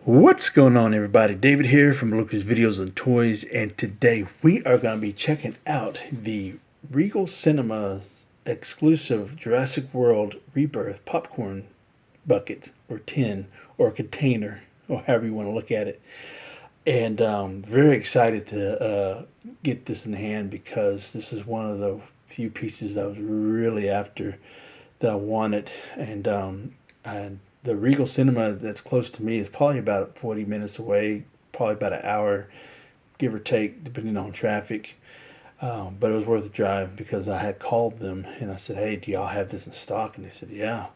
What's going on, everybody? David here from Bluckers Videos and Toys, and today we are going to be checking out the Regal Cinemas exclusive Jurassic World Rebirth popcorn bucket or tin or container or however you want to look at it. And very excited to get this in hand because this is one of the few pieces that I was really after that I wanted. And the Regal Cinema that's close to me is probably about 40 minutes away, probably about an hour, give or take, depending on traffic. But it was worth the drive because I had called them and I said, "Hey, do y'all have this in stock?" And they said, "Yeah."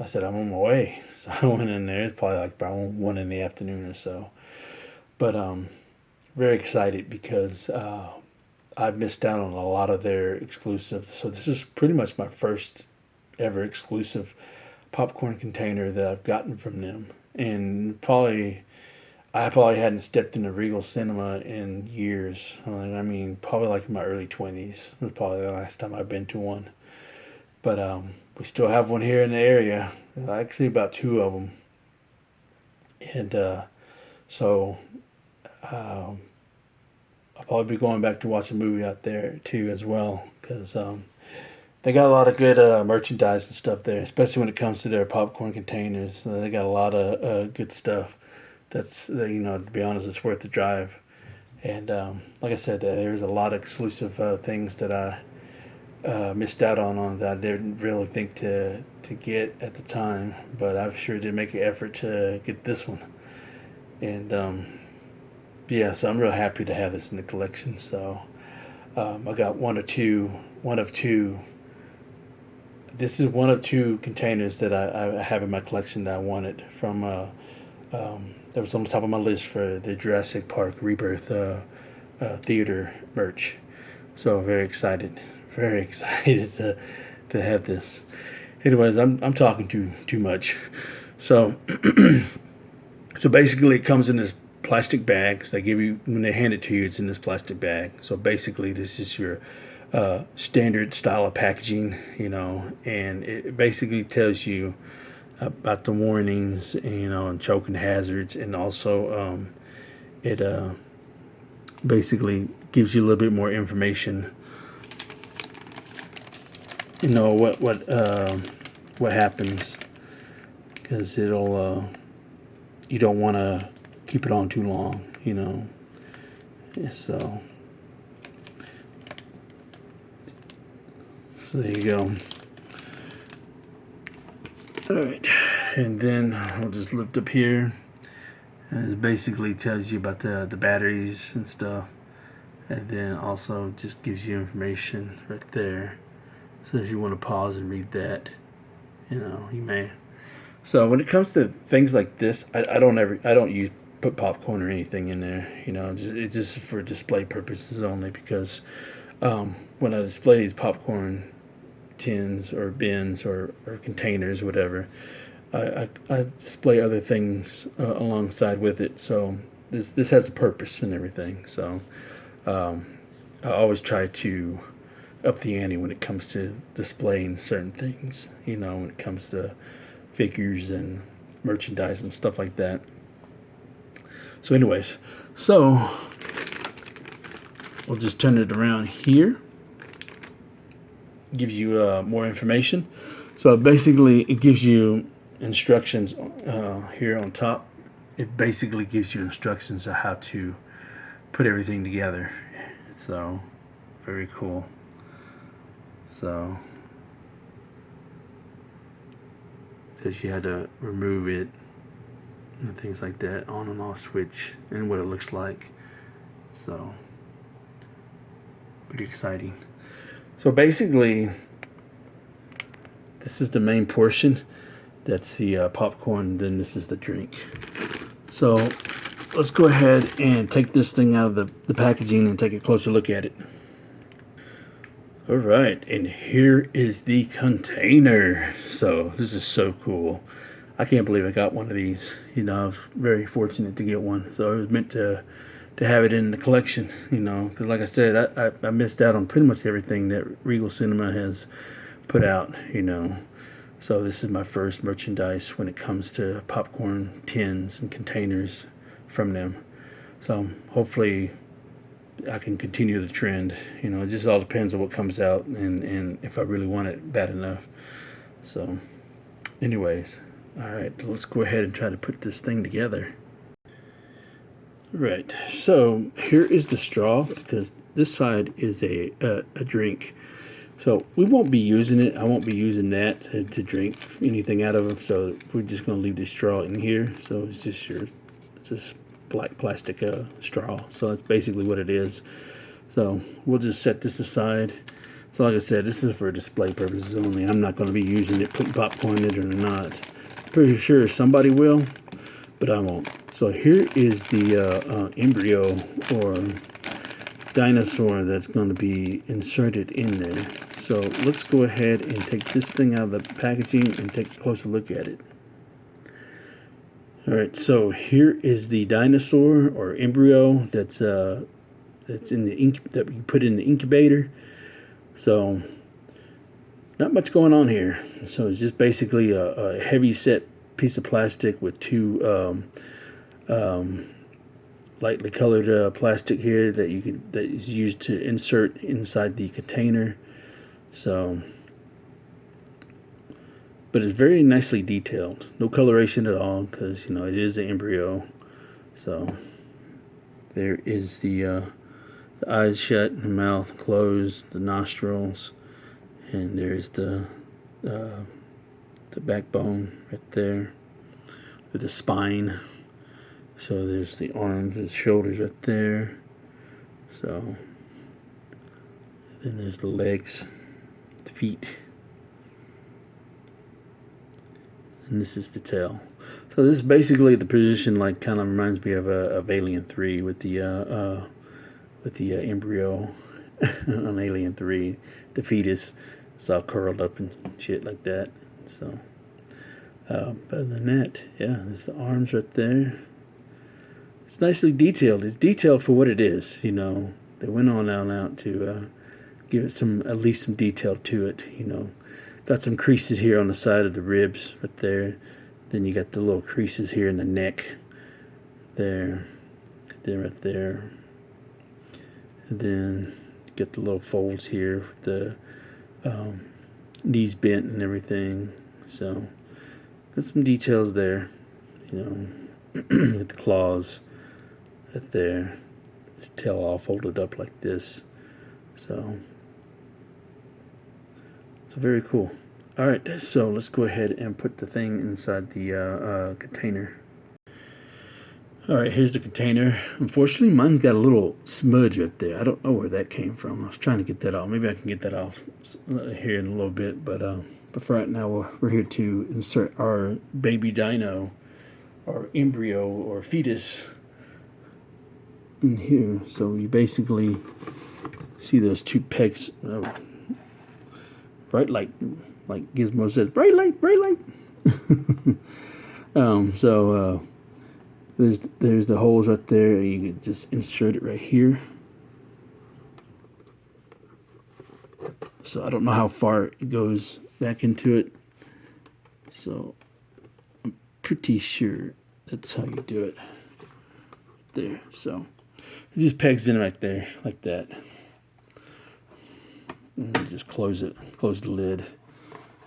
I said, "I'm on my way." So I went in there. It's probably like about 1 in the afternoon or so. But very excited because I've missed out on a lot of their exclusives. So this is pretty much my first ever exclusive popcorn container that I've gotten from them. And I probably hadn't stepped in a Regal Cinema in years. I mean, probably like in my early 20s was probably the last time I've been to one. But we still have one here in the area. Actually, about two of them. And so I'll probably be going back to watch a movie out there too as well because they got a lot of good merchandise and stuff there, especially when it comes to their popcorn containers. They got a lot of good stuff. To be honest, it's worth the drive. And like I said, there's a lot of exclusive things that I missed out on that I didn't really think to get at the time, but I sure did make an effort to get this one. And yeah, so I'm real happy to have this in the collection. So I got one of two. This is one of two containers that I have in my collection that I wanted from. That was on the top of my list for the Jurassic Park Rebirth theater merch. So very excited to have this. Anyways, I'm talking too much. So so basically, it comes in this plastic bag. So they give you, when they hand it to you, it's in this plastic bag. So basically, this is your standard style of packaging, and it basically tells you about the warnings, and choking hazards, and also it basically gives you a little bit more information. What happens, because it'll you don't want to keep it on too long, So there you go. Alright, and then I'll just lift up here, and it basically tells you about the batteries and stuff, and then also just gives you information right there. So if you want to pause and read that, you may. So when it comes to things like this, I don't put popcorn or anything in there. It's just for display purposes only, because when I display these popcorn tins or bins or containers, whatever, I display other things alongside with it. So this has a purpose and everything. So I always try to up the ante when it comes to displaying certain things, when it comes to figures and merchandise and stuff like that. So anyways, so we'll just turn it around here. Gives you more information. So basically it gives you instructions here on top. It basically gives you instructions on how to put everything together. So very cool. So it says you had to remove it and things like that, on and off switch, and what it looks like. So pretty exciting. So basically, this is the main portion. That's the popcorn. Then this is the drink. So let's go ahead and take this thing out of the packaging and take a closer look at it. All right, and here is the container. So this is so cool. I can't believe I got one of these. I was very fortunate to get one. So it was meant to have it in the collection, because like I said, I missed out on pretty much everything that Regal Cinema has put out, So this is my first merchandise when it comes to popcorn tins and containers from them. So hopefully I can continue the trend. You know, it just all depends on what comes out and if I really want it bad enough. So anyways, all right, let's go ahead and try to put this thing together. Right, so here is the straw, because this side is a drink. So we won't be using it. I won't be using that to drink anything out of them. So we're just going to leave the straw in here. So it's just black plastic straw. So that's basically what it is. So we'll just set this aside. So like I said, this is for display purposes only. I'm not going to be using it, putting popcorn in it or not. Pretty sure somebody will, but I won't. So here is the embryo or dinosaur that's going to be inserted in there. So let's go ahead and take this thing out of the packaging and take a closer look at it. Alright, so here is the dinosaur or embryo that's in the that you put in the incubator. So not much going on here. So it's just basically a heavy set piece of plastic with two lightly colored plastic here that is used to insert inside the container. So, but it's very nicely detailed. No coloration at all, because you know it is an embryo. So there is the eyes shut, the mouth closed, the nostrils, and there's the backbone right there with the spine. So there's the arms, the shoulders right there. So then there's the legs, the feet, and this is the tail. So this is basically the position, like kind of reminds me of Alien 3 with the embryo on Alien 3, the fetus. It's all curled up and shit like that. So other than that, yeah, there's the arms right there. It's nicely detailed. It's detailed for what it is, you know. They went on out to give it at least some detail to it, you know. Got some creases here on the side of the ribs right there. Then you got the little creases here in the neck. There, right there. And then you get the little folds here with the knees bent and everything. So got some details there, you know, with the claws. Right there, his tail all folded up like this. So very cool. All right, so let's go ahead and put the thing inside the container. All right, here's the container. Unfortunately, mine's got a little smudge right there. I don't know where that came from. I was trying to get that off. Maybe I can get that off here in a little bit. But for right now, we're here to insert our baby dino, or embryo, or fetus in here. So you basically see those two pegs, bright light, like Gizmo says, bright light, bright light. There's the holes right there. You can just insert it right here. So I don't know how far it goes back into it. So I'm pretty sure that's how you do it. There, so it just pegs in right there, like that. And just close it, close the lid.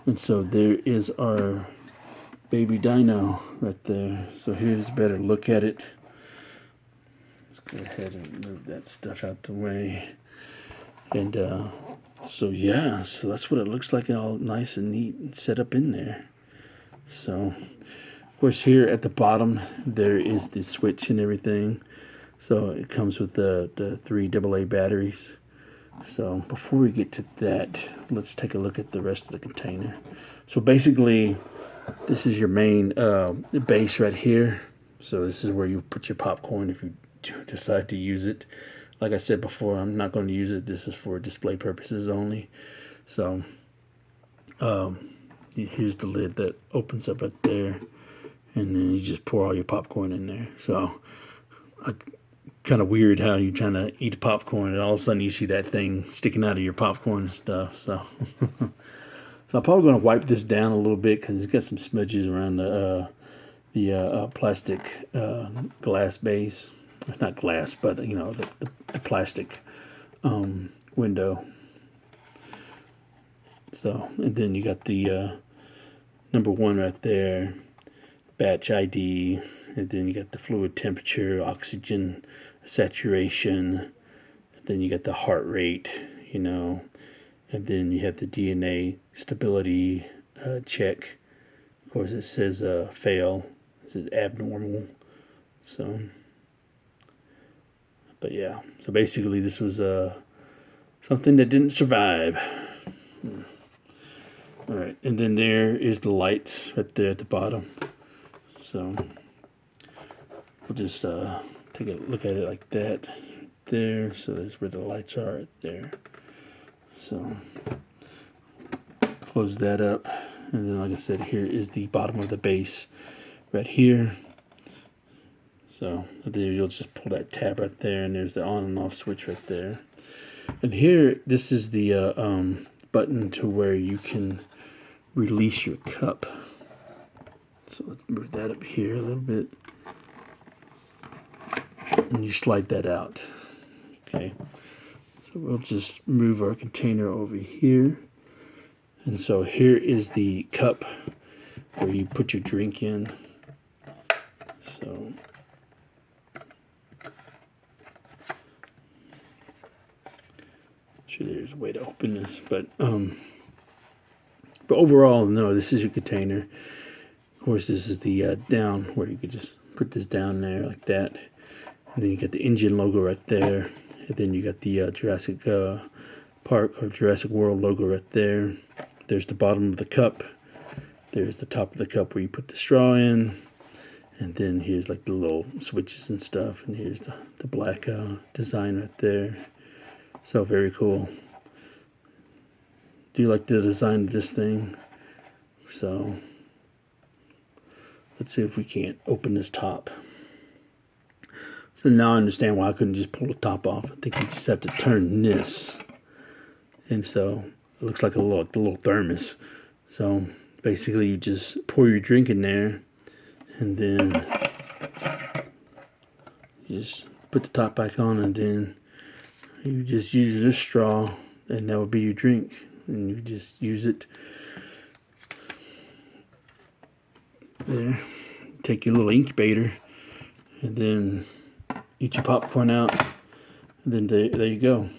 And so there is our baby dino right there. So here's a better look at it. Let's go ahead and move that stuff out the way. And so yeah, so that's what it looks like, all nice and neat and set up in there. So of course here at the bottom there is the switch and everything. So it comes with the 3 AA batteries. So before we get to that, let's take a look at the rest of the container. So basically, this is your main base right here. So this is where you put your popcorn if you decide to use it. Like I said before, I'm not going to use it. This is for display purposes only. So here's the lid that opens up right there. And then you just pour all your popcorn in there. So kind of weird how you're trying to eat popcorn and all of a sudden you see that thing sticking out of your popcorn and stuff. So So I'm probably going to wipe this down a little bit because it's got some smudges around the plastic glass base. Not glass, but you know, the plastic window. So, and then you got the number 1 right there, batch ID, and then you got the fluid temperature, oxygen saturation, and then you got the heart rate, you know, and then you have the DNA stability check. Of course, it says fail. It says abnormal. So, but yeah. So basically, this was something that didn't survive. All right, and then there is the lights right there at the bottom. So we'll just take a look at it like that. There. So there's where the lights are right there. So close that up, and then like I said, here is the bottom of the base right here. So there you'll just pull that tab right there, and there's the on and off switch right there. And here, this is the button to where you can release your cup. So let's move that up here a little bit, and you slide that out. Okay, so we'll just move our container over here. And so here is the cup where you put your drink in. So sure there's a way to open this, but overall, no, this is your container. Of course, this is the down where you could just put this down there like that, and then you got the engine logo right there, and then you got the Jurassic Park or Jurassic World logo right there. There's the bottom of the cup. There's the top of the cup where you put the straw in, and then here's like the little switches and stuff, and here's the black design right there. So very cool. Do you like the design of this thing? So let's see if we can't open this top. So now I understand why I couldn't just pull the top off. I think you just have to turn this. And so it looks like a little thermos. So basically you just pour your drink in there, and then you just put the top back on, and then you just use this straw, and that would be your drink. And you just use it there. Take your little incubator, and then eat your popcorn out, and then there you go.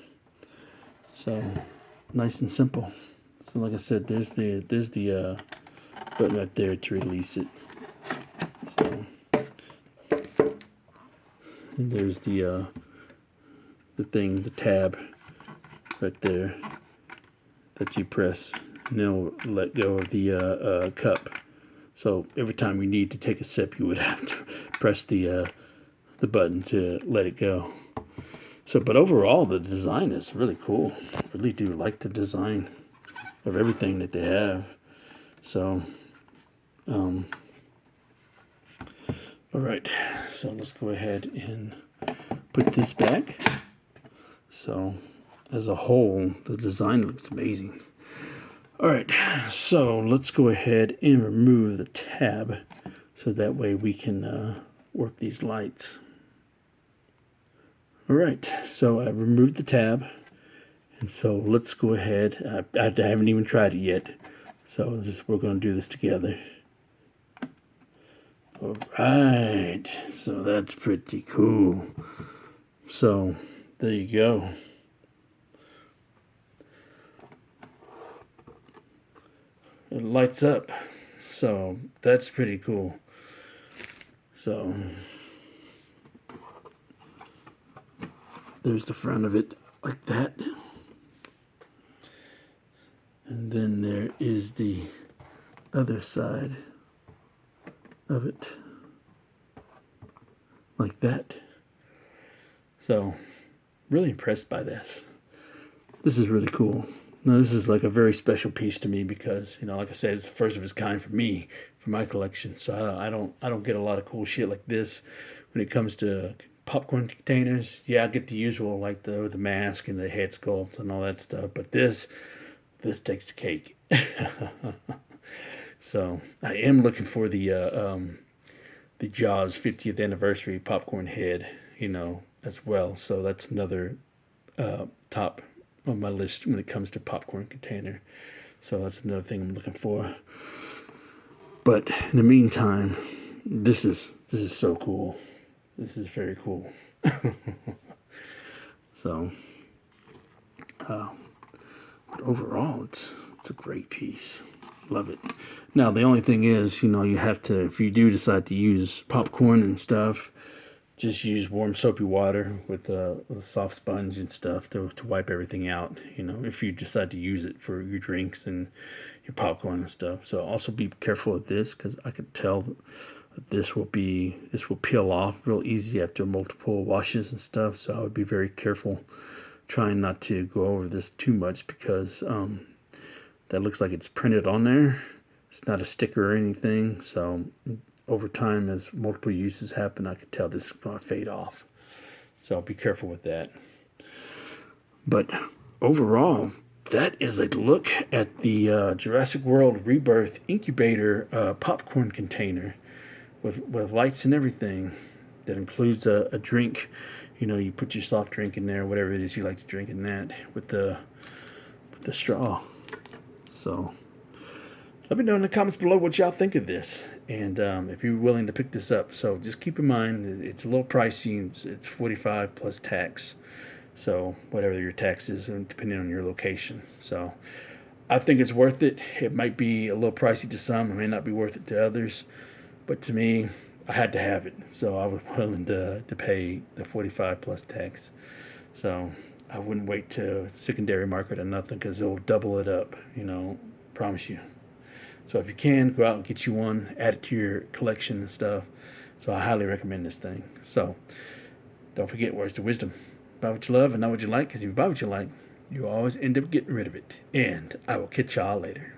So nice and simple. So like I said, there's the button right there to release it. So and there's the tab right there that you press, and it'll let go of the cup. So every time you need to take a sip, you would have to press the button to let it go. So, but overall, the design is really cool. I really do like the design of everything that they have. So, all right. So let's go ahead and put this back. So, as a whole, the design looks amazing. All right. So let's go ahead and remove the tab, so that way we can work these lights. All right, so I removed the tab, and so let's go ahead. I haven't even tried it yet, so we're going to do this together. All right, so that's pretty cool. So there you go. It lights up, so that's pretty cool. So there's the front of it like that. And then there is the other side of it like that. So really impressed by this. This is really cool. Now this is like a very special piece to me because, you know, like I said, it's the first of its kind for me, for my collection. So I don't get a lot of cool shit like this when it comes to popcorn containers. Yeah, I get the usual, like the mask and the head sculpt and all that stuff. But this, this takes the cake. So I am looking for the Jaws 50th anniversary popcorn head, as well. So that's another top on my list when it comes to popcorn container. So that's another thing I'm looking for. But in the meantime, this is so cool. This is very cool. So, but overall, it's a great piece. Love it. Now the only thing is, you have to, if you do decide to use popcorn and stuff, just use warm soapy water with a soft sponge and stuff to wipe everything out, if you decide to use it for your drinks and your popcorn and stuff. So also be careful with this, because I could tell that this will peel off real easy after multiple washes and stuff. So I would be very careful trying not to go over this too much, because that looks like it's printed on there. It's not a sticker or anything. So over time, as multiple uses happen, I could tell this is going to fade off. So be careful with that. But overall, that is a look at the Jurassic World Rebirth Incubator popcorn container with lights and everything. That includes a drink. You put your soft drink in there, whatever it is you like to drink in that, with the straw. So let me know in the comments below what y'all think of this, and if you're willing to pick this up. So just keep in mind, it's a little pricey. It's $45 plus tax. So whatever your tax is, depending on your location. So I think it's worth it. It might be a little pricey to some. It may not be worth it to others. But to me, I had to have it. So I was willing to pay the $45 plus tax. So I wouldn't wait to secondary market or nothing, because it'll double it up, promise you. So if you can, go out and get you one, add it to your collection and stuff. So I highly recommend this thing. So don't forget, words to wisdom. Buy what you love and not what you like, because if you buy what you like, you always end up getting rid of it. And I will catch y'all later.